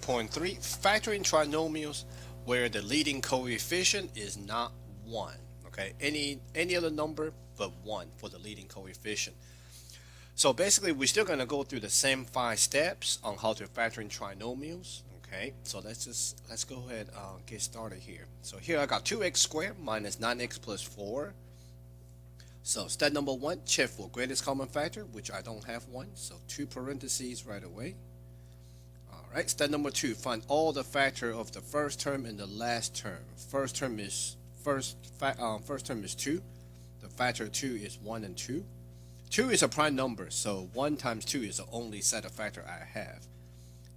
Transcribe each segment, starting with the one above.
3.3 Factoring trinomials where the leading coefficient is not 1. Okay, any other number but 1 for the leading coefficient. So basically, we're still going to go through the same 5 steps on how to factor in trinomials. Okay, so let's go ahead get started here. So here I got 2x squared minus 9x plus 4. So step number 1, check for greatest common factor, which I don't have one, so 2 parentheses right away. Alright, step number 2, find all the factor of the first term and the last term. First term is 2. The factor of 2 is 1 and 2. 2 is a prime number, so 1 times 2 is the only set of factor I have.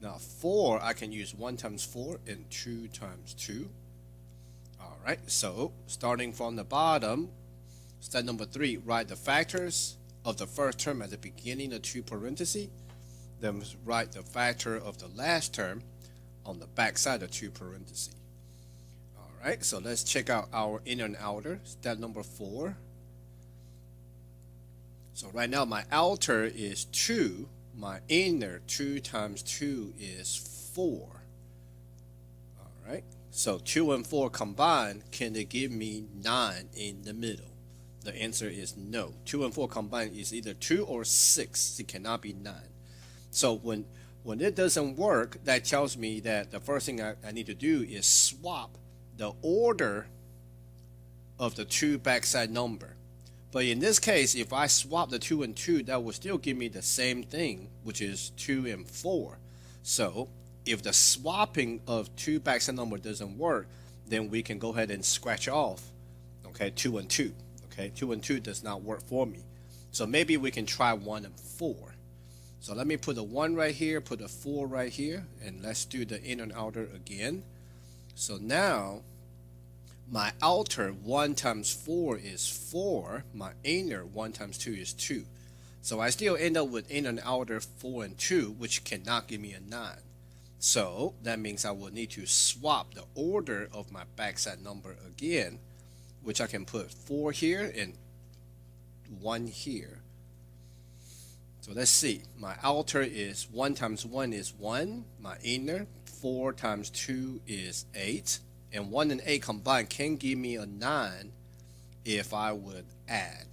Now 4, I can use 1 times 4 and 2 times 2. Alright, so starting from the bottom, step number 3, write the factors of the first term at the beginning of 2 parentheses. Then write the factor of the last term on the back side of 2 parentheses. Alright, so let's check out our inner and outer. Step number 4. So right now my outer is 2. My inner 2 times 2 is 4. Alright, so 2 and 4 combined, can they give me 9 in the middle? The answer is no. 2 and 4 combined is either 2 or 6. It cannot be 9. So when it doesn't work, that tells me that the first thing I need to do is swap the order of the 2 backside number. But in this case, if I swap the 2 and 2, that will still give me the same thing, which is 2 and 4. So if the swapping of 2 backside number doesn't work, then we can go ahead and scratch off, okay, 2 and 2. Okay, 2 and 2 does not work for me. So maybe we can try 1 and 4. So let me put a 1 right here, put a 4 right here, and let's do the inner and outer again. So now my outer 1 times 4 is 4. My inner 1 times 2 is 2. So I still end up with inner and outer 4 and 2, which cannot give me a 9. So that means I will need to swap the order of my backside number again, which I can put 4 here and 1 here. So let's see. My outer is 1 times 1 is 1. My inner 4 times 2 is 8. And 1 and 8 combined can give me a 9 if I would add.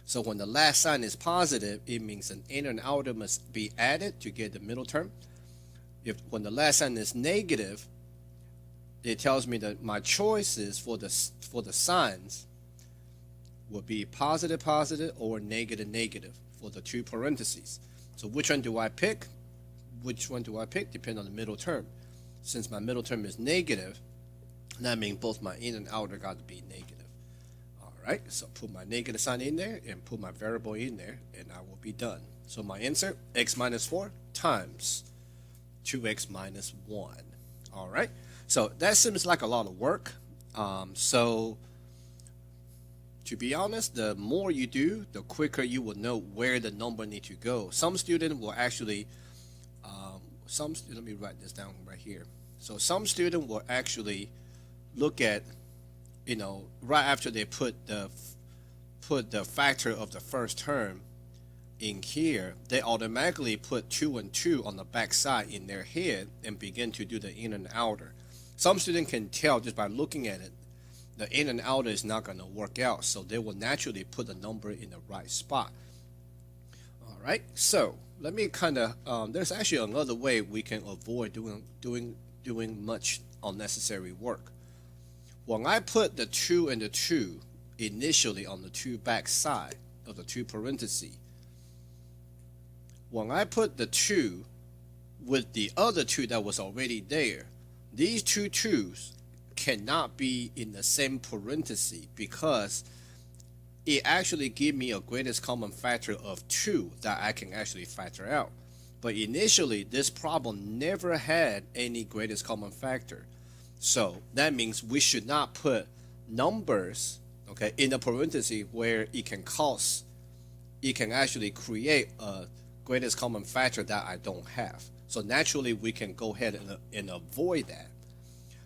So when the last sign is positive, it means an inner and outer must be added to get the middle term. When the last sign is negative, it tells me that my choices for the signs will be positive, positive, or negative, negative for the 2 parentheses. So which one do I pick? Which one do I pick? Depends on the middle term. Since my middle term is negative, that means both my inner and outer got to be negative. Alright, so put my negative sign in there and put my variable in there, and I will be done. So my answer, x minus 4 times 2x minus 1. Alright, so that seems like a lot of work. So to be honest, the more you do, the quicker you will know where the number need to go. Some student will actually, let me write this down right here. So some student will actually look at, right after they put the factor of the first term in here, they automatically put 2 and 2 on the back side in their head and begin to do the inner and outer. Some student can tell just by looking at it, the inner and outer is not going to work out, so they will naturally put the number in the right spot. Alright, so let me kind of, there's actually another way we can avoid doing much unnecessary work. When I put the 2 and the 2 initially on the 2 back side of the 2 parentheses, when I put the 2 with the other 2 that was already there, these two 2's cannot be in the same parenthesis because it actually gives me a greatest common factor of 2 that I can actually factor out. But initially, this problem never had any greatest common factor. So that means we should not put numbers, okay, in the parenthesis where it can actually create a greatest common factor that I don't have. So naturally, we can go ahead and avoid that.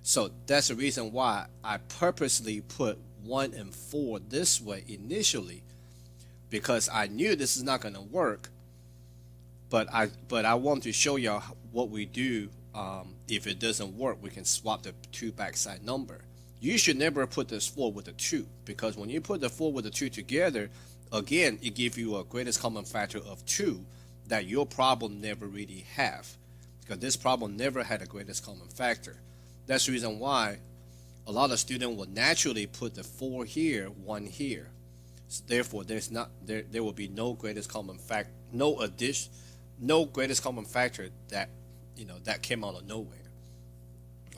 So that's the reason why I purposely put 1 and 4 this way initially, because I knew this is not going to work. But I want to show y'all what we do if it doesn't work, we can swap the two backside number. You should never put this 4 with the 2, because when you put the 4 with the 2 together, again, it gives you a greatest common factor of 2 that your problem never really have, because this problem never had a greatest common factor. That's the reason why a lot of students will naturally put the 4 here, 1 here. So therefore, there will be no greatest common fact, no greatest common factor that that came out of nowhere.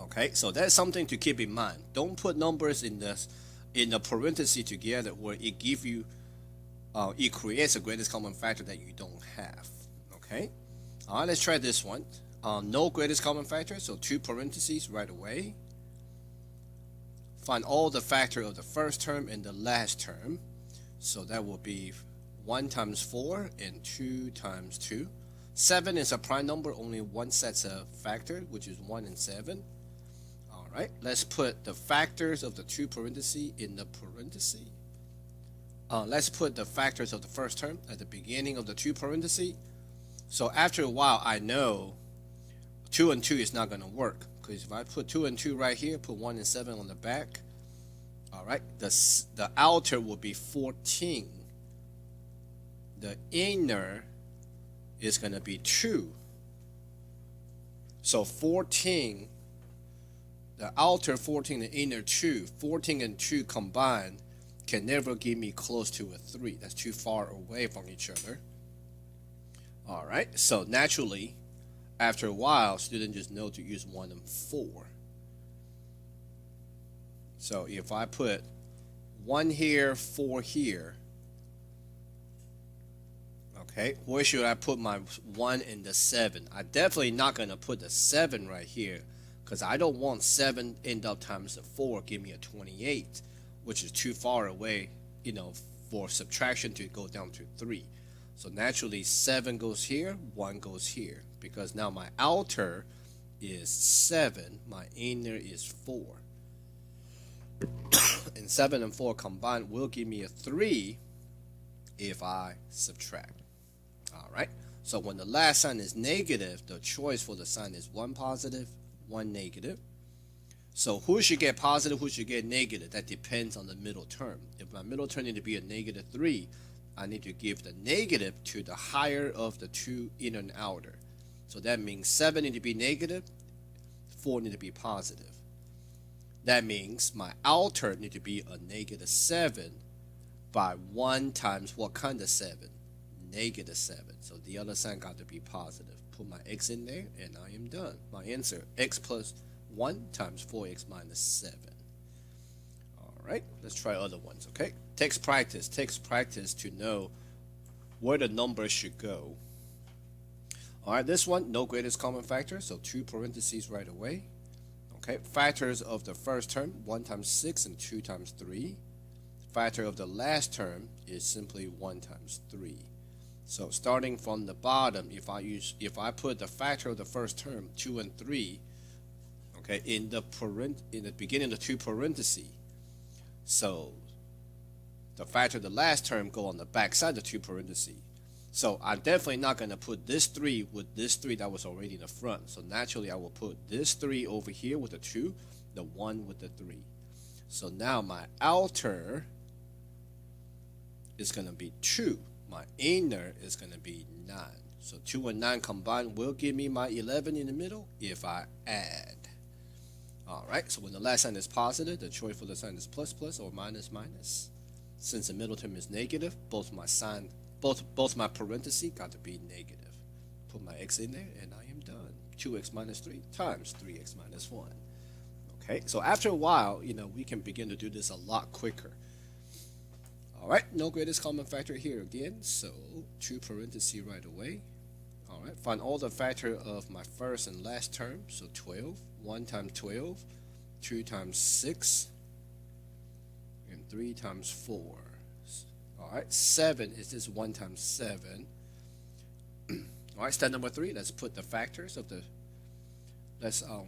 Okay, so that's something to keep in mind. Don't put numbers in the parenthesis together where it creates a greatest common factor that you don't have. Okay, all right, let's try this one. No greatest common factor, so 2 parentheses right away. Find all the factor of the first term and the last term. So that will be 1 times 4 and 2 times 2. 7 is a prime number, only one sets a factor, which is 1 and 7. All right, let's put the factors of the 2 parentheses in the parentheses. Let's put the factors of the first term at the beginning of the 2 parentheses. So after a while, I know 2 and 2 is not going to work, because if I put 2 and 2 right here, put 1 and 7 on the back, all right, the outer will be 14. The inner is going to be 2. So 14, the outer 14, the inner 2, 14 and 2 combined can never give me close to a 3. That's too far away from each other. All right, so naturally, after a while, students just know to use 1 and 4. So if I put 1 here, 4 here, okay, where should I put my 1 and the 7? I'm definitely not going to put the 7 right here, because I don't want 7 end up times the 4 give me a 28, which is too far away, for subtraction to go down to 3. So naturally 7 goes here, 1 goes here, because now my outer is 7, my inner is 4. And 7 and 4 combined will give me a 3 if I subtract. All right, so when the last sign is negative, the choice for the sign is 1 positive, 1 negative. So who should get positive, who should get negative? That depends on the middle term. If my middle term need to be a negative 3, I need to give the negative to the higher of the 2 inner and outer. So that means 7 need to be negative, 4 need to be positive. That means my outer need to be a negative 7 by 1 times what kind of 7? Negative 7. So the other sign got to be positive. Put my x in there and I am done. My answer, x plus 1 times 4x minus 7. All right, let's try other ones, okay? Takes practice to know where the numbers should go. All right, this one, no greatest common factor, so 2 parentheses right away. Okay, factors of the first term, 1 times 6 and 2 times 3. Factor of the last term is simply 1 times 3. So starting from the bottom, if I put the factor of the first term, 2 and 3, okay, in the beginning of the 2 parentheses, so the factor of the last term go on the back side of the 2 parentheses. So I'm definitely not going to put this 3 with this 3 that was already in the front. So naturally I will put this 3 over here with the 2, the 1 with the 3. So now my outer is going to be 2. My inner is going to be 9. So 2 and 9 combined will give me my 11 in the middle if I add. All right, so when the last sign is positive, the choice for the sign is plus plus or minus minus. Since the middle term is negative, both my parentheses got to be negative. Put my x in there and I am done. 2x minus 3 times 3x minus 1. Okay, so after a while, we can begin to do this a lot quicker. All right, no greatest common factor here again, so 2 parentheses right away. All right, find all the factor of my first and last term, so 12. 1 times 12, 2 times 6, and 3 times 4. All right, 7 is just 1 times 7. All right, step number 3, let's put the factors of the,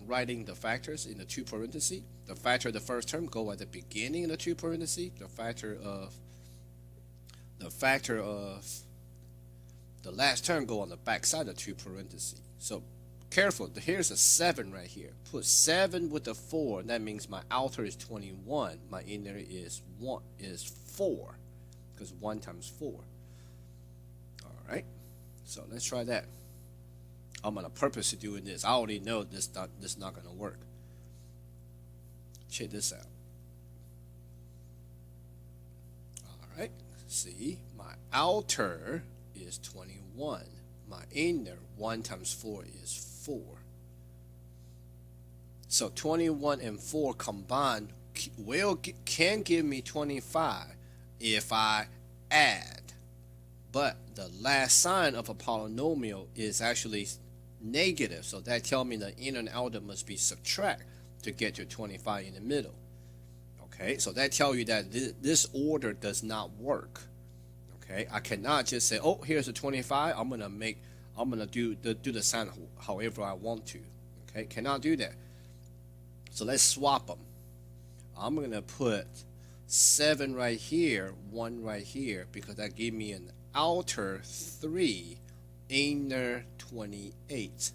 writing the factors in the 2 parentheses. The factor of the first term go at the beginning of the 2 parentheses. The factor of the last term go on the back side of 2 parentheses. So careful, here's a 7 right here. Put 7 with a 4, that means my outer is 21. My inner is 4, because 1 times 4. Alright, so let's try that. I'm on a purpose to doing this. I already know this not going to work. Check this out. Alright, see, my outer is 21. My inner, 1 times 4 is 4. So 21 and 4 combined can give me 25 if I add. But the last sign of a polynomial is actually negative, so that tells me the inner and outer must be subtract to get to 25 in the middle. Okay, so that tells you that this order does not work. Okay, I cannot just say, oh, here's a 25. I'm gonna do the sign however I want to. Okay, cannot do that. So let's swap them. I'm gonna put 7 right here, 1 right here, because that gives me an outer 3, inner 28.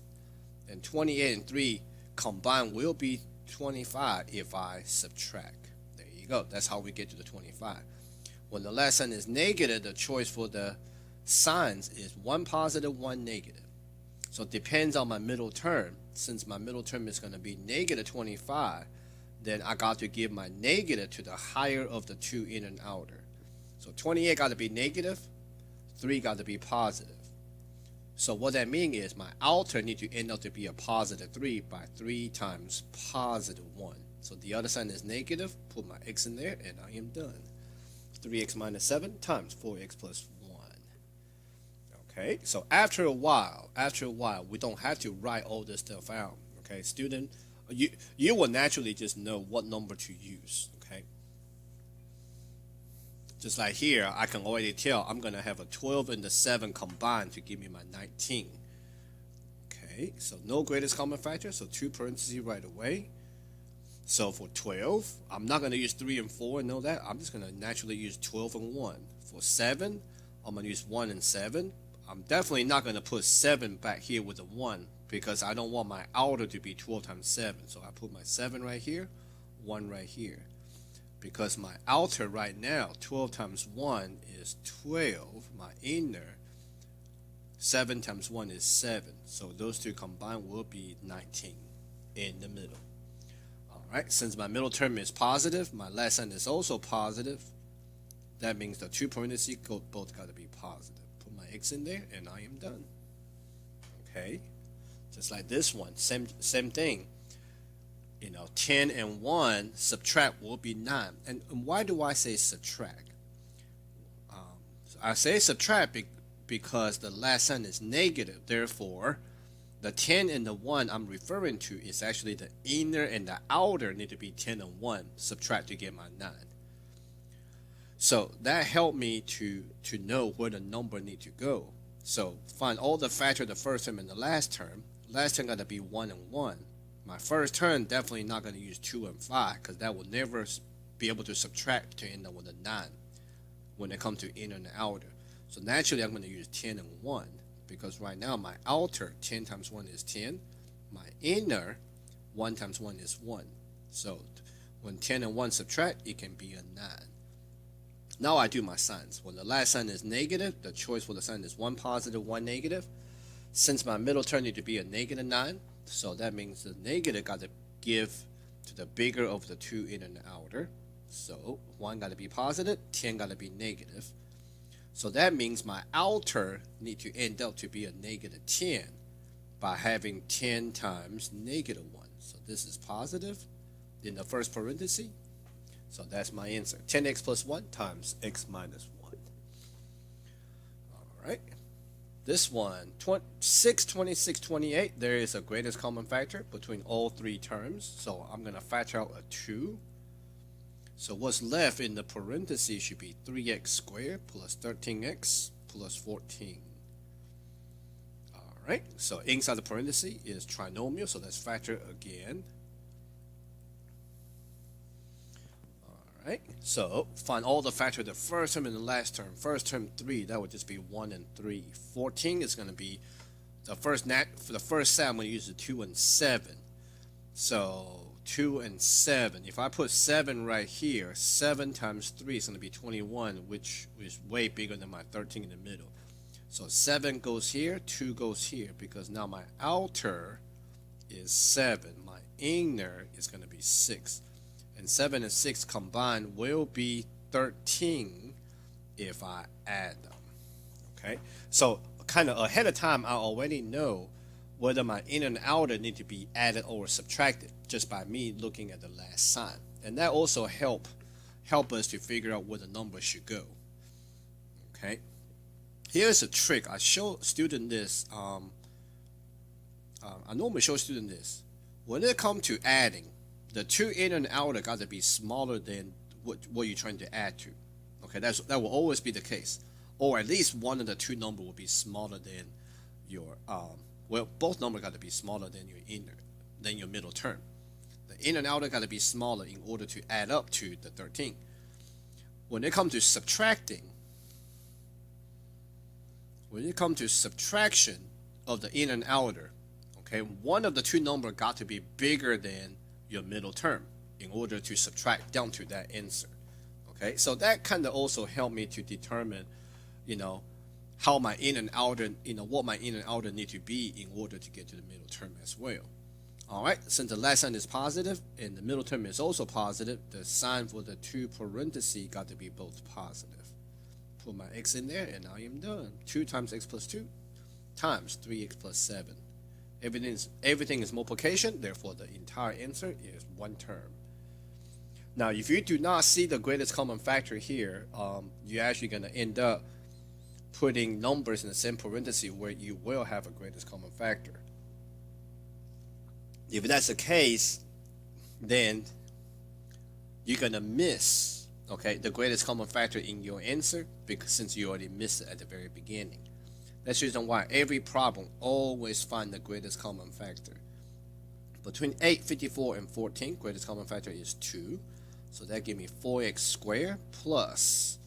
And 28 and 3 combined will be 25 if I subtract. There you go. That's how we get to the 25. When the last sign is negative, the choice for the signs is 1 positive, 1 negative. So it depends on my middle term. Since my middle term is going to be negative 25, then I got to give my negative to the higher of the two inner and outer. So 28 got to be negative, 3 got to be positive. So what that means is my outer need to end up to be a positive 3 by 3 times positive 1. So the other sign is negative, put my x in there, and I am done. 3x minus 7 times 4x plus 1. Okay, so after a while, we don't have to write all this stuff out. Okay, student, you will naturally just know what number to use. Okay, just like here, I can already tell I'm gonna have a 12 and the 7 combined to give me my 19. Okay, so no greatest common factor, so 2 parentheses right away. So for 12, I'm not going to use 3 and 4 and know that. I'm just going to naturally use 12 and 1. For 7, I'm going to use 1 and 7. I'm definitely not going to put 7 back here with a 1 because I don't want my outer to be 12 times 7. So I put my 7 right here, 1 right here. Because my outer right now, 12 times 1 is 12. My inner, 7 times 1 is 7. So those two combined will be 19 in the middle. Alright, since my middle term is positive, my last sign is also positive. That means the 2 parentheses both got to be positive. Put my x in there and I am done. Okay, just like this one, same thing. 10 and 1 subtract will be 9. And why do I say subtract? I say subtract because the last sign is negative. Therefore, the 10 and the 1 I'm referring to is actually the inner and the outer need to be 10 and 1. Subtract to get my 9. So that helped me to know where the number need to go. So find all the factor of the first term and the last term. Last term got to be 1 and 1. My first term definitely not going to use 2 and 5 because that will never be able to subtract to end up with a 9 when it comes to inner and outer. So naturally I'm going to use 10 and 1. Because right now my outer 10 times 1 is 10. My inner 1 times 1 is 1. So when 10 and 1 subtract, it can be a 9. Now I do my signs. When the last sign is negative, the choice for the sign is 1 positive, 1 negative. Since my middle term need to be a negative 9, so that means the negative got to give to the bigger of the two inner and outer. So 1 got to be positive, 10 got to be negative. So that means my outer need to end up to be a negative 10 by having 10 times negative 1. So this is positive in the first parenthesis. So that's my answer. 10x plus 1 times x minus 1. All right. This one, 6, 26, 28, there is a greatest common factor between all three terms. So I'm going to factor out a 2. So what's left in the parentheses should be 3x squared plus 13x plus 14. Alright, so inside the parentheses is trinomial, so let's factor again. Alright, so find all the factor of the first term and the last term. First term 3, that would just be 1 and 3. 14 is going to be for the first set, I'm going to use the 2 and 7. So 2 and 7. If I put 7 right here, 7 times 3 is going to be 21, which is way bigger than my 13 in the middle. So 7 goes here, 2 goes here, because now my outer is 7. My inner is going to be 6. And 7 and 6 combined will be 13 if I add them. Okay, so kind of ahead of time, I already know whether my inner and outer need to be added or subtracted just by me looking at the last sign. And that also help us to figure out where the number should go. Okay, here's a trick. I show student this. I normally show student this. When it comes to adding, the two inner and outer got to be smaller than what you're trying to add to. Okay, that will always be the case. Or at least one of the two numbers will be smaller than your well, both numbers got to be smaller than your middle term. The inner and outer got to be smaller in order to add up to the 13. When it comes to subtraction of the inner and outer, okay, one of the two numbers got to be bigger than your middle term in order to subtract down to that answer. Okay, so that kind of also helped me to determine, how my inner and outer, what my inner and outer need to be in order to get to the middle term as well. All right, since the last sign is positive and the middle term is also positive, the sign for the two parentheses got to be both positive. Put my x in there and I am done. 2 times x plus 2 times 3x plus 7. Everything is multiplication, therefore the entire answer is one term. Now, if you do not see the greatest common factor here, you're actually going to end up putting numbers in the same parenthesis where you will have a greatest common factor. If that's the case, then you're going to miss, the greatest common factor in your answer, because since you already missed it at the very beginning. That's the reason why every problem always find the greatest common factor. Between 8, 54, and 14, greatest common factor is 2. So that gives me 4x squared plus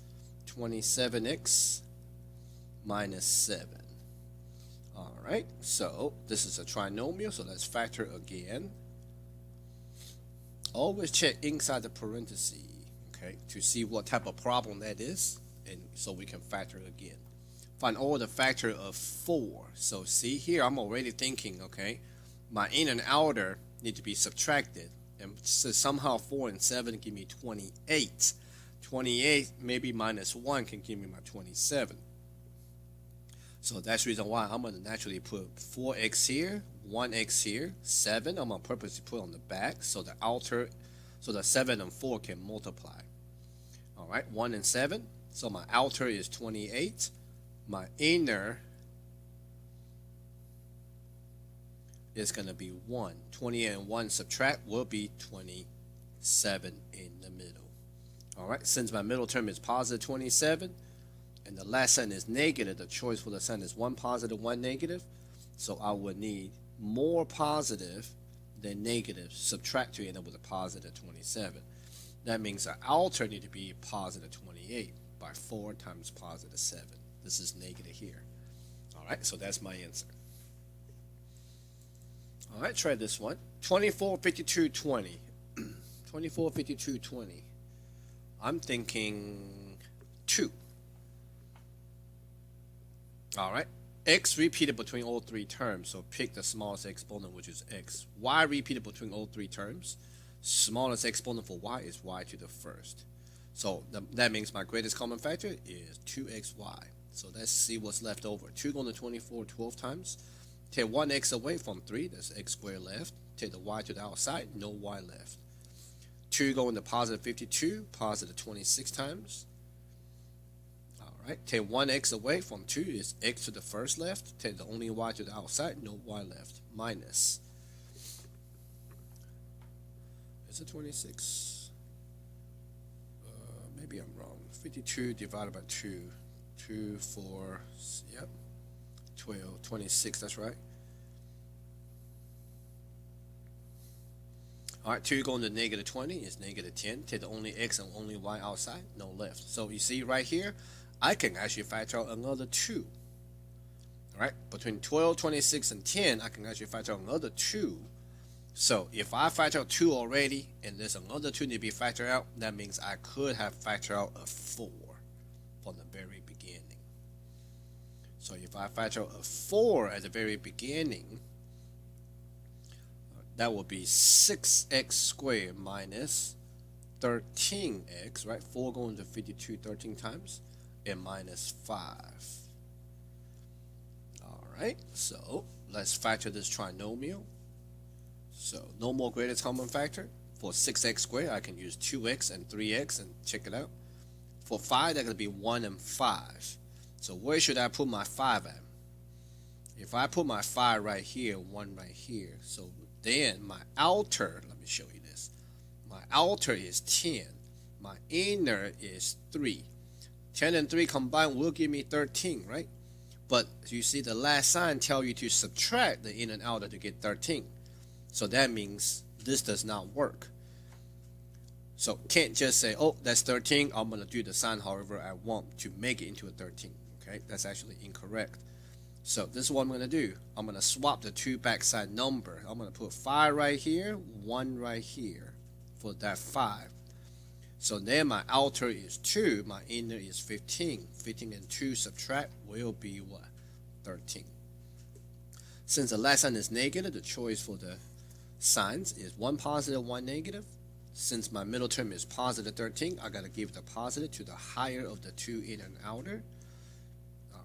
27x minus 7. All right, so this is a trinomial, so let's factor again. Always check inside the parenthesis, to see what type of problem that is, and so we can factor again. Find all the factor of 4. So see here, I'm already thinking, my inner and outer need to be subtracted. And so somehow 4 and 7 give me 28. 28 maybe minus 1 can give me my 27. So that's the reason why I'm going to naturally put 4x here, 1x here, 7. I'm going to purposely put on the back so the 7 and 4 can multiply. All right, 1 and 7. So my outer is 28. My inner is going to be 1. 28 and 1 subtract will be 27 in the middle. All right, since my middle term is positive 27 and the last sign is negative, the choice for the sign is 1 positive, 1 negative. So I would need more positive than negative. Subtract to end up with a positive 27. That means the outer need to be positive 28 by 4 times positive 7. This is negative here. All right, so that's my answer. All right, try this one. 24, 52, 20. 24, 52, 20. I'm thinking 2. All right. X repeated between all three terms, so pick the smallest exponent, which is x. Y repeated between all three terms. Smallest exponent for y is y to the first. So that means my greatest common factor is 2xy. So let's see what's left over. 2 going to 24 12 times. Take 1x away from 3, that's x squared left. Take the y to the outside, no y left. 2 going to positive 52, positive 26 times. All right, take 1x away from 2 is x to the first left. Take the only y to the outside, no y left. Minus. Is it 26? Maybe I'm wrong. 52 divided by 2. 2, 4, yep. 12, 26, that's right. All right, 2 going to negative 20 is negative 10. Take the only x and only y outside, no left. So you see right here, I can actually factor out another 2. right? Between 12, 26, and 10, I can actually factor out another 2. So if I factor out 2 already, and there's another 2 need to be factored out, that means I could have factored out a 4 from the very beginning. So if I factor out a 4 at the very beginning, that will be 6x squared minus 13x, right? 4 going to 52 13 times, and minus 5. All right, so let's factor this trinomial. So no more greatest common factor. For 6x squared, I can use 2x and 3x, and check it out. For 5, that's going to be 1 and 5. So where should I put my 5 at? If I put my 5 right here, 1 right here, so then my outer, let me show you this. My outer is 10. My inner is 3. 10 and 3 combined will give me 13, right? But you see the last sign tell you to subtract the inner and outer to get 13. So that means this does not work. So can't just say, oh, that's 13. I'm going to do the sign however I want to make it into a 13. Okay, that's actually incorrect. So this is what I'm going to do. I'm going to swap the 2 backside number. I'm going to put 5 right here, 1 right here for that 5. So then my outer is 2, my inner is 15. 15 and 2 subtract will be what? 13. Since the last sign is negative, the choice for the signs is 1 positive, 1 negative. Since my middle term is positive 13, I got to give the positive to the higher of the 2 inner and outer.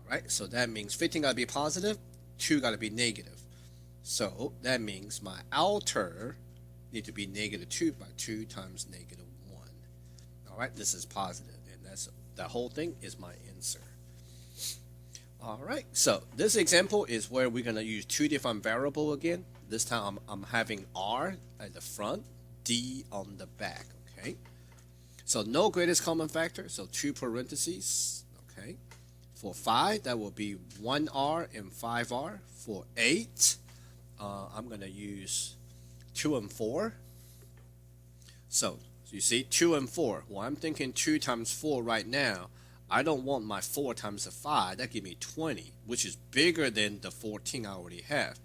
Right, so that means 15 got to be positive, 2 got to be negative. So that means my outer need to be negative 2 by 2 times negative 1. All right, this is positive, and that's the whole thing is my answer. All right, so this example is where we're going to use 2 different variables again. This time I'm having R at the front, D on the back, okay? So no greatest common factor, so 2 parentheses, okay? For 5, that will be 1R and 5R. For 8, I'm going to use 2 and 4. So you see 2 and 4. Well, I'm thinking 2 times 4 right now. I don't want my 4 times the 5. That gives me 20, which is bigger than the 14 I already have.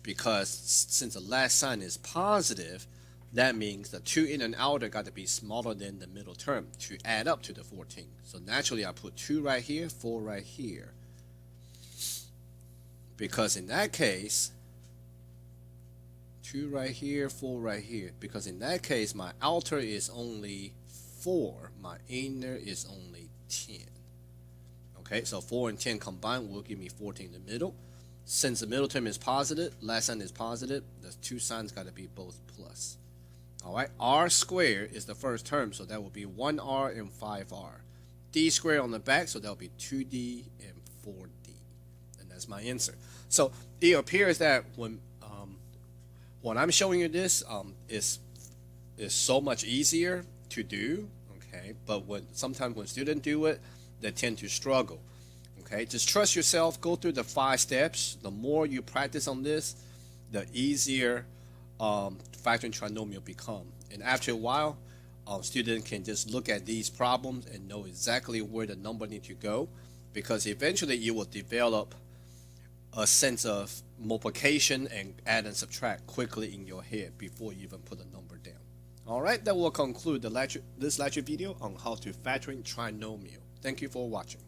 Because since the last sign is positive, that means the 2 inner and outer got to be smaller than the middle term to add up to the 14. So naturally I put 2 right here, 4 right here. Because in that case, 2 right here, 4 right here. Because in that case, my outer is only 4. My inner is only 10. Okay, so 4 and 10 combined will give me 14 in the middle. Since the middle term is positive, last sign is positive, the 2 signs got to be both plus. All right, R squared is the first term, so that will be 1R and 5R. D squared on the back, so that will be 2D and 4D. And that's my answer. So it appears that when I'm showing you this is so much easier to do, okay? But sometimes when students do it, they tend to struggle. Okay, just trust yourself, go through the 5 steps. The more you practice on this, the easier factoring trinomial become. And after a while, student can just look at these problems and know exactly where the number needs to go, because eventually you will develop a sense of multiplication and add and subtract quickly in your head before you even put a number down. All right, that will conclude this lecture video on how to factoring trinomial. Thank you for watching.